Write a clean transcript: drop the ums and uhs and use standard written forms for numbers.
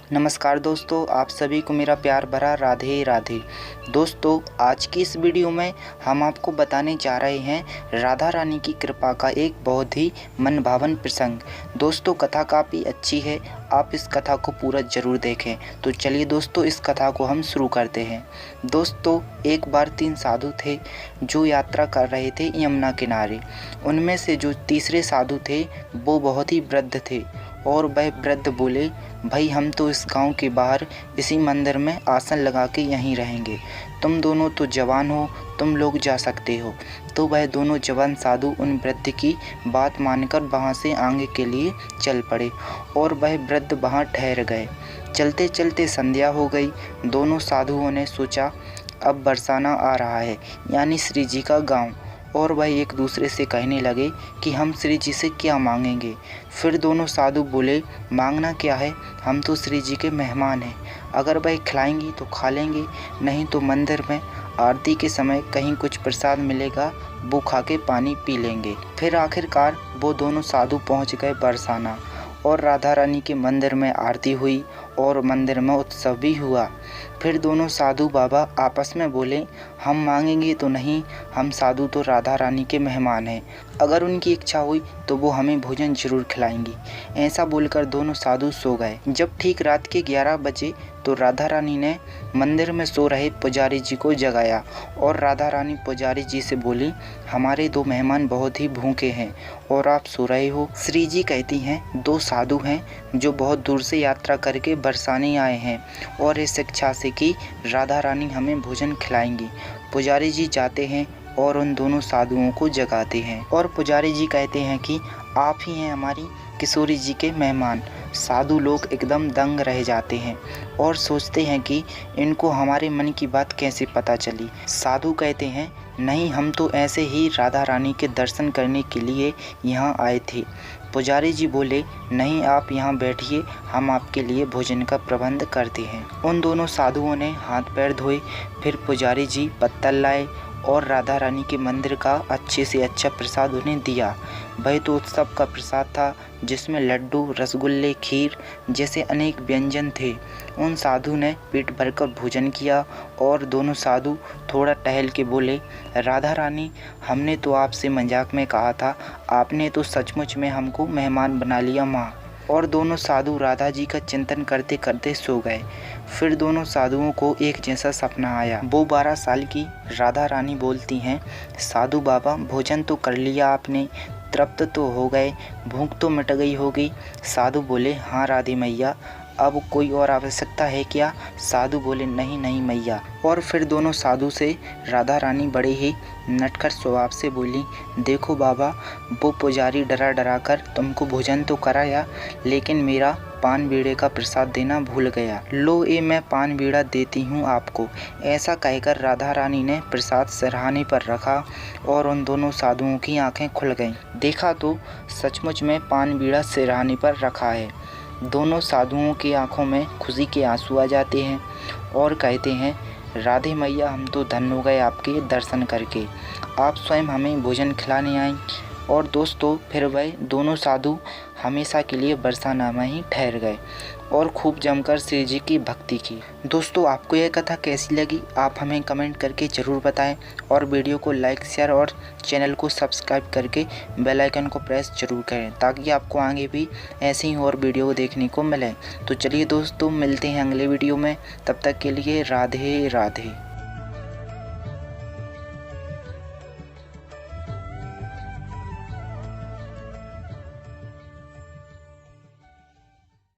नमस्कार दोस्तों, आप सभी को मेरा प्यार भरा राधे राधे। दोस्तों, आज की इस वीडियो में हम आपको बताने जा रहे हैं राधा रानी की कृपा का एक बहुत ही मनभावन प्रसंग। दोस्तों, कथा काफ़ी अच्छी है, आप इस कथा को पूरा ज़रूर देखें। तो चलिए दोस्तों, इस कथा को हम शुरू करते हैं। दोस्तों, एक बार 3 साधु थे जो यात्रा कर रहे थे यमुना किनारे। उनमें से जो तीसरे साधु थे वो बहुत ही वृद्ध थे और वह वृद्ध बोले, भाई हम तो इस गांव के बाहर इसी मंदिर में आसन लगा के यहीं रहेंगे। तुम दोनों तो जवान हो, तुम लोग जा सकते हो। तो वह दोनों जवान साधु उन वृद्ध की बात मानकर वहां से आगे के लिए चल पड़े और वह वृद्ध वहां ठहर गए। चलते चलते संध्या हो गई। दोनों साधुओं ने सोचा अब बरसाना आ रहा है, यानी श्री जी का गाँव, और वह एक दूसरे से कहने लगे कि हम श्री जी से क्या मांगेंगे। फिर दोनों साधु बोले, मांगना क्या है, हम तो श्री जी के मेहमान हैं। अगर वह खिलाएंगी तो खा लेंगे, नहीं तो मंदिर में आरती के समय कहीं कुछ प्रसाद मिलेगा, वो खा के पानी पी लेंगे। फिर आखिरकार वो दोनों साधु पहुंच गए बरसाना और राधा रानी के मंदिर में आरती हुई और मंदिर में उत्सव भी हुआ। फिर दोनों साधु बाबा आपस में बोले, हम मांगेंगे तो नहीं, हम साधु तो राधा रानी के मेहमान हैं, अगर उनकी इच्छा हुई तो वो हमें भोजन जरूर खिलाएंगी। ऐसा बोलकर दोनों साधु सो गए। जब ठीक रात के 11 बजे तो राधा रानी ने मंदिर में सो रहे पुजारी जी को जगाया और राधा रानी पुजारी जी से बोली, हमारे 2 मेहमान बहुत ही भूखे हैं और आप सो रहे हो। श्री जी कहती हैं, 2 साधु हैं जो बहुत दूर से यात्रा करके बरसाने आए हैं और इस इच्छा से कि राधा रानी हमें भोजन खिलाएंगी। पुजारी जी जाते हैं और उन दोनों साधुओं को जगाते हैं और पुजारी जी कहते हैं कि आप ही हैं हमारी किशोरी जी के मेहमान। साधु लोग एकदम दंग रह जाते हैं और सोचते हैं कि इनको हमारे मन की बात कैसे पता चली। साधु कहते हैं, नहीं, हम तो ऐसे ही राधा रानी के दर्शन करने के लिए यहाँ आए थे। पुजारी जी बोले, नहीं, आप यहाँ बैठिए, हम आपके लिए भोजन का प्रबंध करते हैं। उन दोनों साधुओं ने हाथ पैर धोए। फिर पुजारी जी पत्तल लाए और राधा रानी के मंदिर का अच्छे से अच्छा प्रसाद उन्हें दिया। वह तो उत्सव का प्रसाद था जिसमें लड्डू, रसगुल्ले, खीर जैसे अनेक व्यंजन थे। उन साधु ने पेट भरकर भोजन किया और दोनों साधु थोड़ा टहल के बोले, राधा रानी, हमने तो आपसे मजाक में कहा था, आपने तो सचमुच में हमको मेहमान बना लिया माँ। और दोनों साधु राधा जी का चिंतन करते करते सो गए। फिर दोनों साधुओं को एक जैसा सपना आया। वो 12 साल की राधा रानी बोलती हैं, साधु बाबा, भोजन तो कर लिया आपने, तृप्त तो हो गए, भूख तो मिट गई होगी। साधु बोले, हाँ राधे मैया, अब कोई और आवश्यकता है क्या? साधु बोले, नहीं नहीं मैया। और फिर दोनों साधु से राधा रानी बड़े ही नटखट स्वभाव से बोली, देखो बाबा, वो पुजारी डरा डरा कर तुमको भोजन तो कराया, लेकिन मेरा पान बीड़े का प्रसाद देना भूल गया। लो, ये मैं पान बीड़ा देती हूँ आपको। ऐसा कहकर राधा रानी ने प्रसाद सिरहाने पर रखा और उन दोनों साधुओं की आंखें खुल गईं। देखा तो सचमुच में पान बीड़ा सिरहाने पर रखा है। दोनों साधुओं की आंखों में खुशी के आंसू आ जाते हैं और कहते हैं, राधे मैया, हम तो धन्य हो गए आपके दर्शन करके, आप स्वयं हमें भोजन खिलाने आए। और दोस्तों, फिर वह दोनों साधु हमेशा के लिए बरसाना में ही ठहर गए और खूब जमकर श्री जी की भक्ति की। दोस्तों, आपको यह कथा कैसी लगी, आप हमें कमेंट करके ज़रूर बताएं और वीडियो को लाइक, शेयर और चैनल को सब्सक्राइब करके बेल आइकन को प्रेस जरूर करें ताकि आपको आगे भी ऐसे ही और वीडियो देखने को मिले। तो चलिए दोस्तों, मिलते हैं अगले वीडियो में, तब तक के लिए राधे राधे।